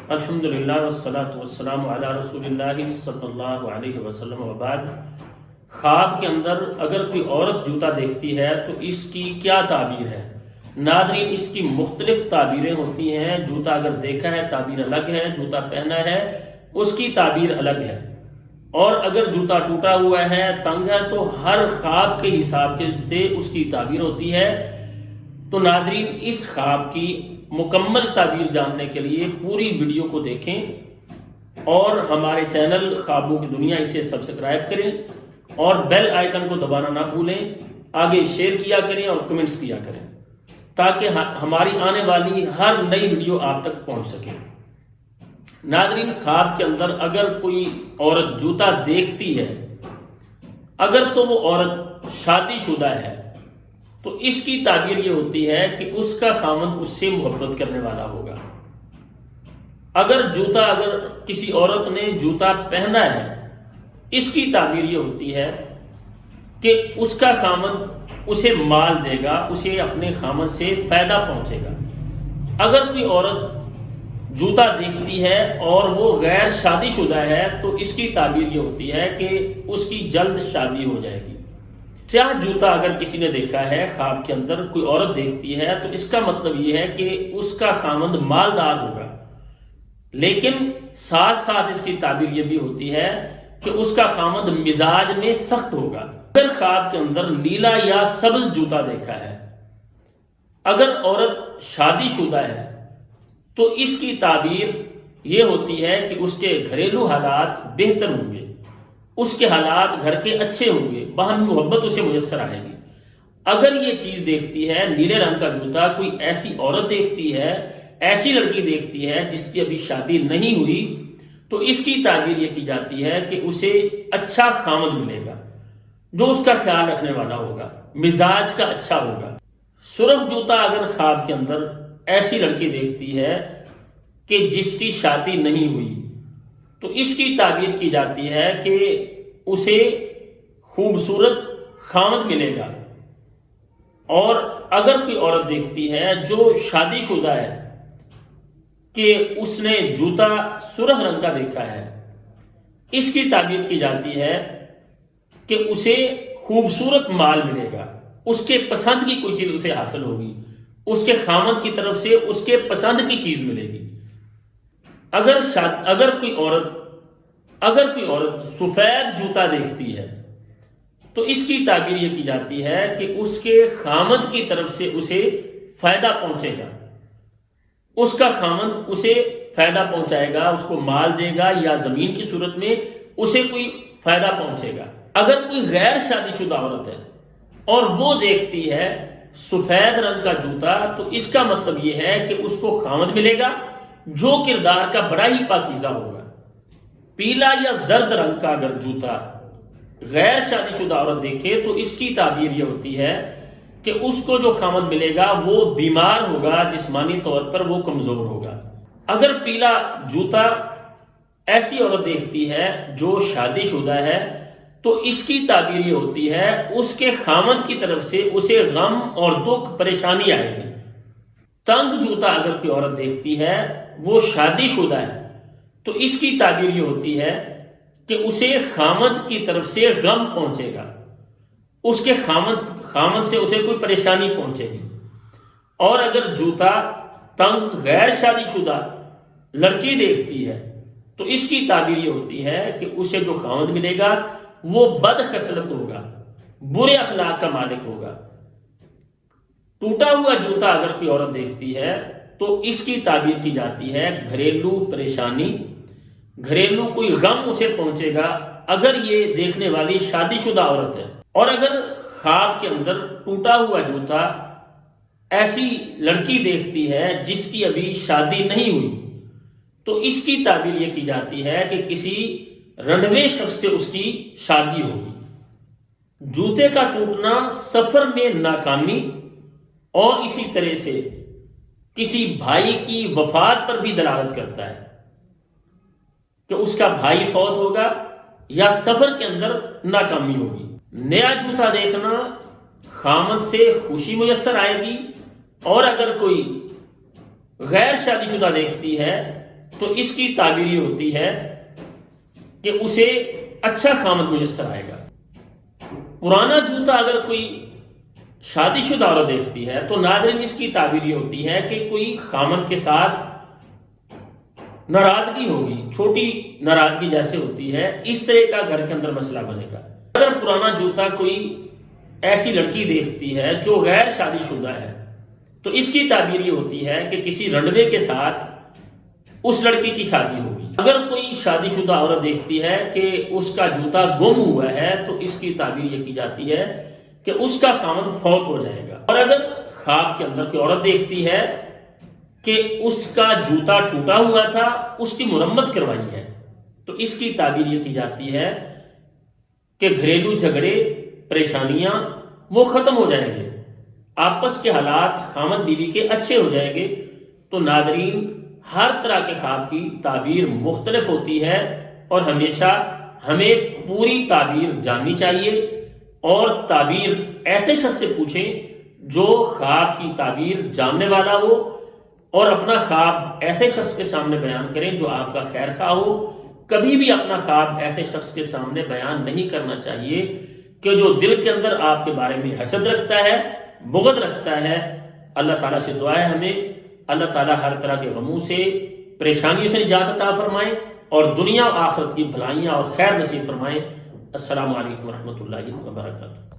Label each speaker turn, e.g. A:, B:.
A: الحمدللہ والصلاة والسلام علی رسول اللہ صلی اللہ علیہ وسلم وبعد۔ خواب کے اندر اگر کوئی عورت جوتا دیکھتی ہے تو اس کی کیا تعبیر ہے؟ ناظرین، اس کی مختلف تعبیریں ہوتی ہیں۔ جوتا اگر دیکھا ہے تعبیر الگ ہے، جوتا پہنا ہے اس کی تعبیر الگ ہے، اور اگر جوتا ٹوٹا ہوا ہے، تنگ ہے، تو ہر خواب کے حساب سے اس کی تعبیر ہوتی ہے۔ تو ناظرین، اس خواب کی مکمل تعبیر جاننے کے لیے پوری ویڈیو کو دیکھیں اور ہمارے چینل خوابوں کی دنیا اسے سبسکرائب کریں اور بیل آئیکن کو دبانا نہ بھولیں۔ آگے شیئر کیا کریں اور کمنٹس کیا کریں تاکہ ہماری آنے والی ہر نئی ویڈیو آپ تک پہنچ سکے۔ ناظرین، خواب کے اندر اگر کوئی عورت جوتا دیکھتی ہے، اگر تو وہ عورت شادی شدہ ہے، تو اس کی تعبیر یہ ہوتی ہے کہ اس کا خاوند اس سے محبت کرنے والا ہوگا۔ اگر کسی عورت نے جوتا پہنا ہے، اس کی تعبیر یہ ہوتی ہے کہ اس کا خاوند اسے مال دے گا، اسے اپنے خاوند سے فائدہ پہنچے گا۔ اگر کوئی عورت جوتا دیکھتی ہے اور وہ غیر شادی شدہ ہے تو اس کی تعبیر یہ ہوتی ہے کہ اس کی جلد شادی ہو جائے گی۔ سیاہ جوتا اگر کسی نے دیکھا ہے، خواب کے اندر کوئی عورت دیکھتی ہے، تو اس کا مطلب یہ ہے کہ اس کا خاوند مالدار ہوگا، لیکن ساتھ ساتھ اس کی تعبیر یہ بھی ہوتی ہے کہ اس کا خاوند مزاج میں سخت ہوگا۔ اگر خواب کے اندر نیلا یا سبز جوتا دیکھا ہے، اگر عورت شادی شدہ ہے، تو اس کی تعبیر یہ ہوتی ہے کہ اس کے گھریلو حالات بہتر ہوں گے، اس کے حالات گھر کے اچھے ہوں گے، باہمی محبت اسے میسر آئے گی۔ اگر یہ چیز دیکھتی ہے، نیلے رنگ کا جوتا، کوئی ایسی عورت دیکھتی ہے، ایسی لڑکی دیکھتی ہے جس کی ابھی شادی نہیں ہوئی، تو اس کی تعبیر یہ کی جاتی ہے کہ اسے اچھا خاوند ملے گا جو اس کا خیال رکھنے والا ہوگا، مزاج کا اچھا ہوگا۔ سرخ جوتا اگر خواب کے اندر ایسی لڑکی دیکھتی ہے کہ جس کی شادی نہیں ہوئی، تو اس کی تعبیر کی جاتی ہے کہ اسے خوبصورت خاوند ملے گا۔ اور اگر کوئی عورت دیکھتی ہے جو شادی شدہ ہے کہ اس نے جوتا سرخ رنگ کا دیکھا ہے، اس کی تعبیر کی جاتی ہے کہ اسے خوبصورت مال ملے گا، اس کے پسند کی کوئی چیز اسے حاصل ہوگی، اس کے خاوند کی طرف سے اس کے پسند کی چیز ملے گی۔ اگر کوئی عورت سفید جوتا دیکھتی ہے، تو اس کی تعبیر یہ کی جاتی ہے کہ اس کے خاوند کی طرف سے اسے فائدہ پہنچے گا، اس کا خاوند اسے فائدہ پہنچائے گا، اس کو مال دے گا یا زمین کی صورت میں اسے کوئی فائدہ پہنچے گا۔ اگر کوئی غیر شادی شدہ عورت ہے اور وہ دیکھتی ہے سفید رنگ کا جوتا، تو اس کا مطلب یہ ہے کہ اس کو خاوند ملے گا جو کردار کا بڑا ہی پاکیزہ ہوگا۔ پیلا یا زرد رنگ کا اگر جوتا غیر شادی شدہ عورت دیکھے، تو اس کی تعبیر یہ ہوتی ہے کہ اس کو جو خاوند ملے گا وہ بیمار ہوگا، جسمانی طور پر وہ کمزور ہوگا۔ اگر پیلا جوتا ایسی عورت دیکھتی ہے جو شادی شدہ ہے، تو اس کی تعبیر یہ ہوتی ہے اس کے خاوند کی طرف سے اسے غم اور دکھ پریشانی آئے گی۔ تنگ جوتا اگر کوئی عورت دیکھتی ہے، وہ شادی شدہ ہے، تو اس کی تعبیر یہ ہوتی ہے کہ اسے خاوند کی طرف سے غم پہنچے گا، اس کے خاوند سے اسے کوئی پریشانی پہنچے گی۔ اور اگر جوتا تنگ غیر شادی شدہ لڑکی دیکھتی ہے، تو اس کی تعبیر یہ ہوتی ہے کہ اسے جو خاوند ملے گا وہ بد خصلت ہوگا، برے اخلاق کا مالک ہوگا۔ ٹوٹا ہوا جوتا اگر کوئی عورت دیکھتی ہے، تو اس کی تعبیر کی جاتی ہے گھریلو پریشانی، گھریلو کوئی غم اسے پہنچے گا اگر یہ دیکھنے والی شادی شدہ عورت ہے۔ اور اگر خواب کے اندر ٹوٹا ہوا جوتا ایسی لڑکی دیکھتی ہے جس کی ابھی شادی نہیں ہوئی، تو اس کی تعبیر یہ کی جاتی ہے کہ کسی رنڈوے شخص سے اس کی شادی ہوگی۔ جوتے کا ٹوٹنا سفر میں ناکامی اور اسی طرح سے کسی بھائی کی وفات پر بھی دلالت کرتا ہے کہ اس کا بھائی فوت ہوگا یا سفر کے اندر ناکامی ہوگی۔ نیا جوتا دیکھنا خاوند سے خوشی میسر آئے گی، اور اگر کوئی غیر شادی شدہ دیکھتی ہے تو اس کی تعبیر یہ ہوتی ہے کہ اسے اچھا خامد میسر آئے گا۔ پرانا جوتا اگر کوئی شادی شدہ عورت دیکھتی ہے تو ناظرین اس کی تعبیر یہ ہوتی ہے کہ کوئی خامد کے ساتھ ناراضگی ہوگی، چھوٹی ناراضگی جیسے ہوتی ہے، اس طرح کا گھر کے اندر مسئلہ بنے گا۔ اگر پرانا جوتا کوئی ایسی لڑکی دیکھتی ہے جو غیر شادی شدہ ہے تو اس کی تعبیر یہ ہوتی ہے کہ کسی رنڈوے کے ساتھ اس لڑکی کی شادی ہوگی۔ اگر کوئی شادی شدہ عورت دیکھتی ہے کہ اس کا جوتا گم ہوا ہے تو اس کی تعبیر یہ کی جاتی ہے کہ اس کا خامد فوت ہو جائے گا۔ اور اگر خواب کے اندر کوئی عورت دیکھتی ہے کہ اس کا جوتا ٹوٹا ہوا تھا، اس کی مرمت کروائی ہے، تو اس کی تعبیر یہ کی جاتی ہے کہ گھریلو جھگڑے، پریشانیاں وہ ختم ہو جائیں گے، آپس کے حالات خامد بیوی کے اچھے ہو جائیں گے۔ تو ناظرین، ہر طرح کے خواب کی تعبیر مختلف ہوتی ہے اور ہمیشہ ہمیں پوری تعبیر جاننی چاہیے، اور تعبیر ایسے شخص سے پوچھیں جو خواب کی تعبیر جاننے والا ہو، اور اپنا خواب ایسے شخص کے سامنے بیان کریں جو آپ کا خیر خواہ ہو۔ کبھی بھی اپنا خواب ایسے شخص کے سامنے بیان نہیں کرنا چاہیے کہ جو دل کے اندر آپ کے بارے میں حسد رکھتا ہے، بغض رکھتا ہے۔ اللہ تعالیٰ سے دعا ہے ہمیں اللہ تعالیٰ ہر طرح کے غموں سے، پریشانیوں سے نجات عطا فرمائے اور دنیا و آخرت کی بھلائیاں اور خیر نصیب فرمائے۔ السلام علیکم ورحمۃ اللہ وبرکاتہ۔